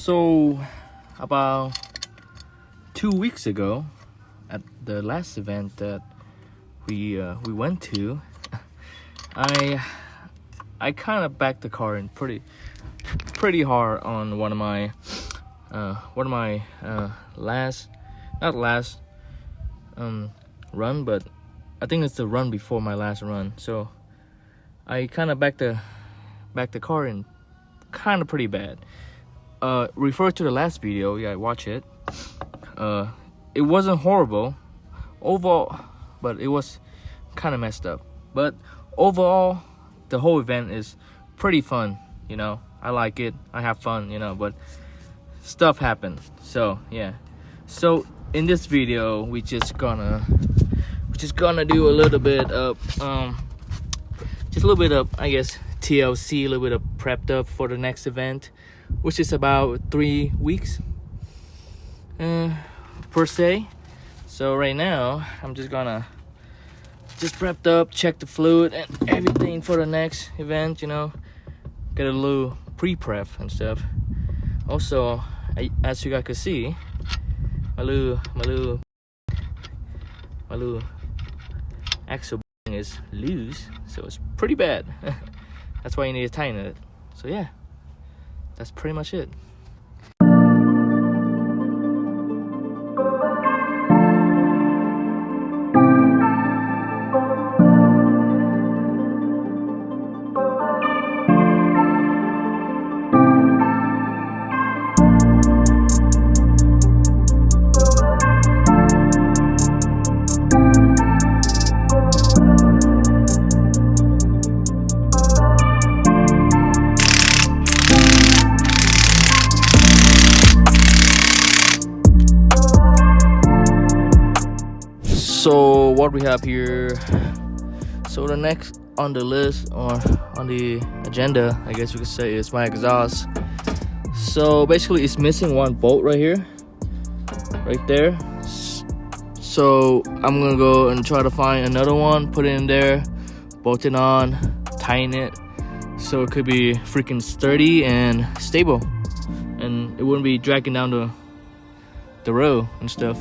So about 2 weeks ago, at the last event that we went to, I kind of backed the car in pretty hard on one of my not last run, but I think it's the run before my last run. So I kind of backed the car in kind of pretty bad. Refer to the last video, yeah, watch it. It wasn't horrible overall, but it was kind of messed up. But overall, the whole event is pretty fun, you know. I like it, I have fun, you know, but stuff happened. So yeah, so in this video we're just gonna do a little bit of just a little bit of, I guess, TLC, a little bit of prepped up for the next event, which is about 3 weeks per se. So right now I'm just prepped up, check the fluid and everything for the next event, you know, get a little pre-prep and stuff. Also, as you guys can see, my little axle is loose, so it's pretty bad. That's why you need to tighten it. So yeah, that's pretty much it. So what we have here, so the next on the list, or on the agenda, I guess you could say, is my exhaust. So basically it's missing one bolt right here, right there. So I'm gonna go and try to find another one, put it in there, bolt it on, tighten it, so it could be freaking sturdy and stable, and it wouldn't be dragging down the road and stuff.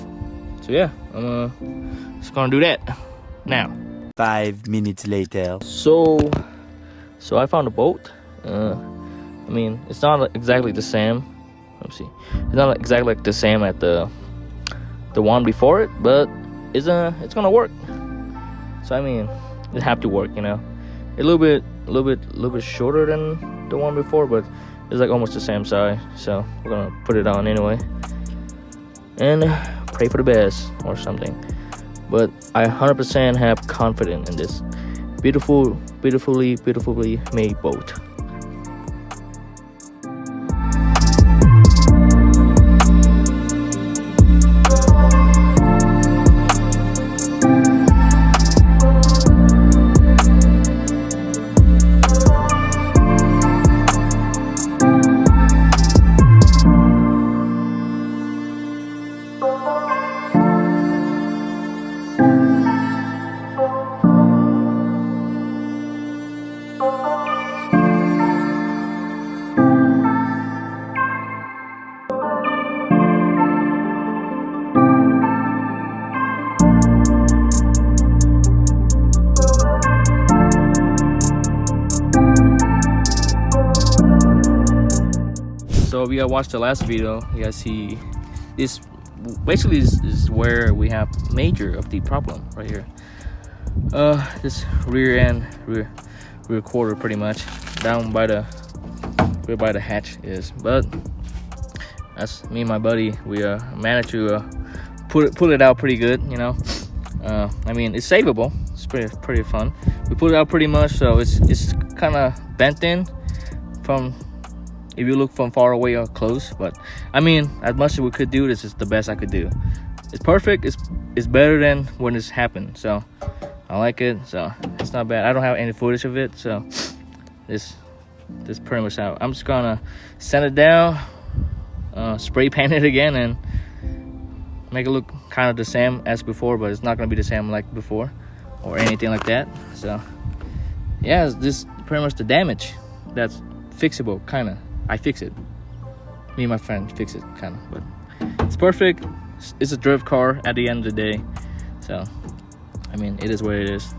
So yeah, I'm just gonna do that now. 5 minutes later. So I found a bolt. I mean, it's not exactly the same. Let's see. It's not exactly like the same at the one before it, but it's gonna work. So I mean, it have to work, you know. A little bit shorter than the one before, but it's like almost the same size. So we're gonna put it on anyway, and pray for the best or something. But I 100% have confidence in this beautifully made boat. So if you guys watched the last video, you guys see this basically is where we have major of the problem right here. This rear quarter, pretty much down by the hatch is. But that's me and my buddy, we managed to pull it out pretty good, you know. I mean, it's savable. It's pretty fun. We pulled it out pretty much, so it's kind of bent in from, if you look from far away or close. But I mean, as much as we could do, this is the best I could do. It's perfect. It's better than when this happened. So I like it. So it's not bad. I don't have any footage of it, so this pretty much out. I'm just gonna sand it down, spray paint it again, and make it look kind of the same as before, but it's not gonna be the same like before or anything like that. So yeah, this pretty much the damage that's fixable, kind of. I fix it. me and my friend fix it, kind of. But it's perfect. It's a drift car at the end of the day. So, I mean, it is what it is.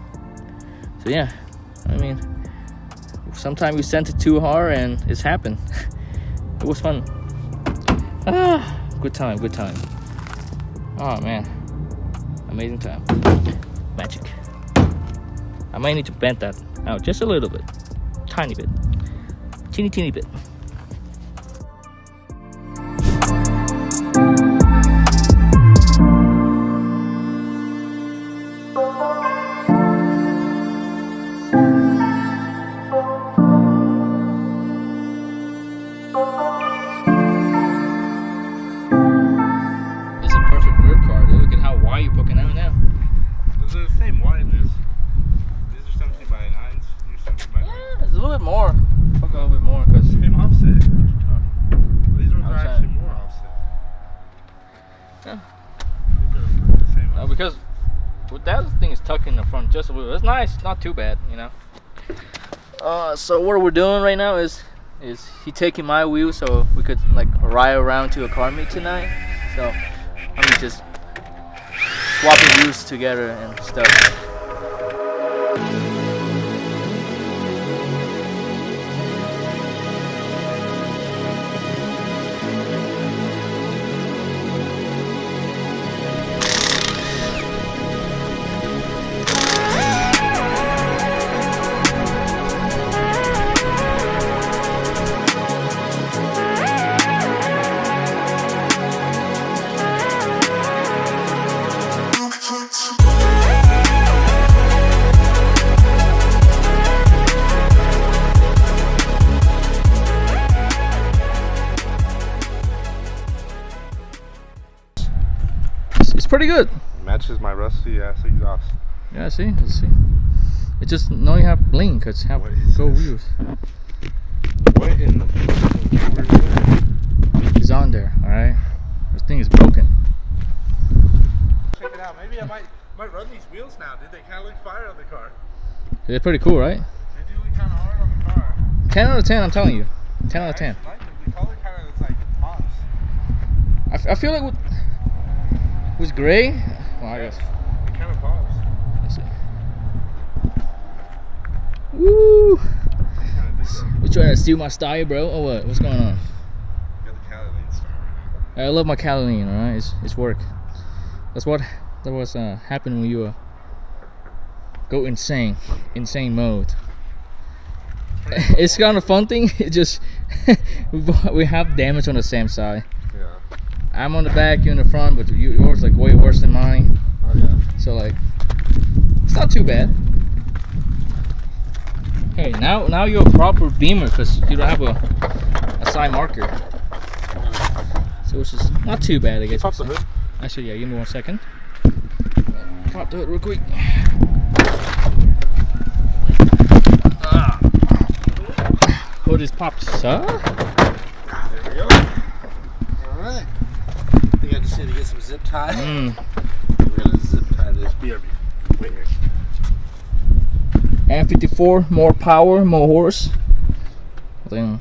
So yeah, I mean, sometimes we sent it too hard and it's happened. It was fun. Good time, good time. Oh man, amazing time. Magic. I might need to bend that out just a little bit, tiny bit, teeny bit. It's a perfect grip car. Look at how wide you're poking out now. Those are the same wideness. These are 17 by 9s. You're 17 by 9s. Yeah, it's a little bit more. Poke a little bit more because Same offset. These ones are actually more offset. Yeah. These are the same No, offset. because with that thing is tucked in the front just a little. It's nice, not too bad, you know. So what we're doing right now is he taking my wheel so we could like ride around to a car meet tonight. So I'm just swapping wheels together and stuff. It's pretty good. Matches my rusty ass exhaust. Yeah, see, let's see. It just now you have bling because have What is gold this? wheels. What in the fucking world is that? It's on there, all right. This thing is broken. Check it out. Maybe I might run these wheels now. Dude, they kind of look fire on the car. They're pretty cool, right? They do look kind of hard on the car. 10 out of 10, I'm telling you. 10 out of 10. I like them. The color kind of is like pops. I feel like with gray, well, I guess. It kind of pops. Let's see. Woo! Kind of dig that. You trying to steal my style, bro? Or what? What's going on? You got the Catalan star right now. I love my Catalan, all right? It's work. That was happening when you go insane mode. It's kind of fun thing. It just we have damage on the same side. Yeah. I'm on the back, you in the front, but yours like way worse than mine. Oh yeah. So like, it's not too bad. Hey, now you're a proper beamer because you don't have a side marker. So it's just not too bad, I guess. Pop the hood. Actually, yeah, give me 1 second. Pop the hood real quick. Hood is popped, sir. There we go. Alright. I think I just need to get some zip tie. We're gonna zip tie this BRB. Wait here. And 54, more power, more horse. Then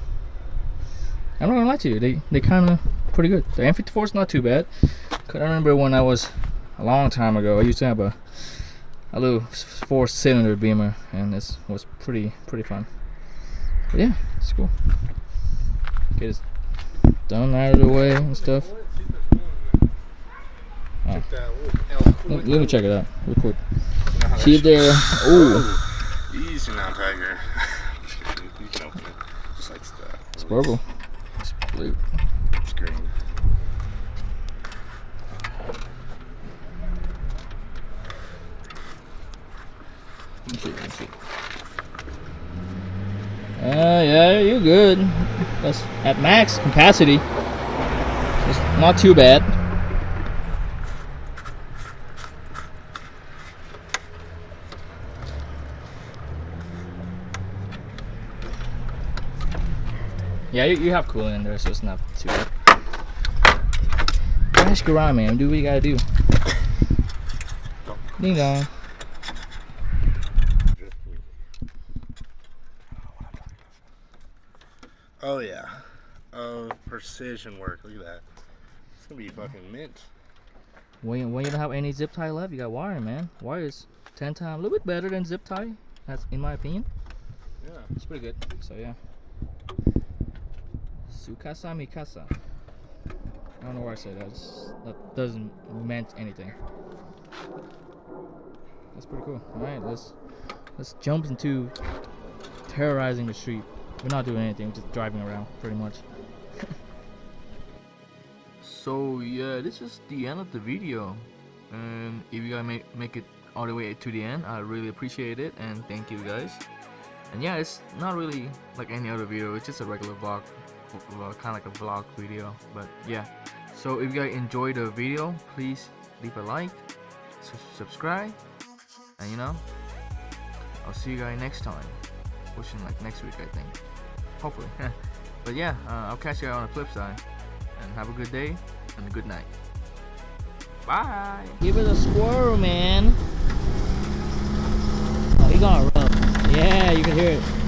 I'm not gonna lie to you, they kind of pretty good. The M54 is not too bad. Cause I remember when I was a long time ago, I used to have a little 4-cylinder beamer, and this was pretty fun. But yeah, it's cool. Get it done out of the way and stuff. Oh. Check that. Ooh, Let me check it out real quick. See if there. Ooh, Easy now, Tiger. You can open it. Just like that. it's purple. It's blue. It's green. Let me see. Yeah, you're good. That's at max capacity. It's not too bad. Yeah, you have coolant in there, so it's not too bad. Crash garage, man. Do what you gotta do. Ding dong. Oh yeah. Oh precision work. Look at that. It's gonna be fucking mint. When you don't have any zip tie left, you got wire, man. Wire is 10 times a little bit better than zip tie. That's in my opinion. Yeah. It's pretty good. So yeah. Sukasa Mikasa. I don't know why I said that. That doesn't meant anything. That's pretty cool. All right, let's jump into terrorizing the street. We're not doing anything. We're just driving around, pretty much. So yeah, this is the end of the video. And if you guys make it all the way to the end, I really appreciate it and thank you guys. And yeah, it's not really like any other video. It's just a regular vlog, kind of like a vlog video. But yeah, so if you guys enjoyed the video, please leave a like, subscribe, and you know, I'll see you guys next time. Pushing like next week, I think, hopefully. But yeah, I'll catch you guys on the flip side, and have a good day and a good night. Bye. Give it a squirrel, man. Oh, he gonna run. Yeah, you can hear it.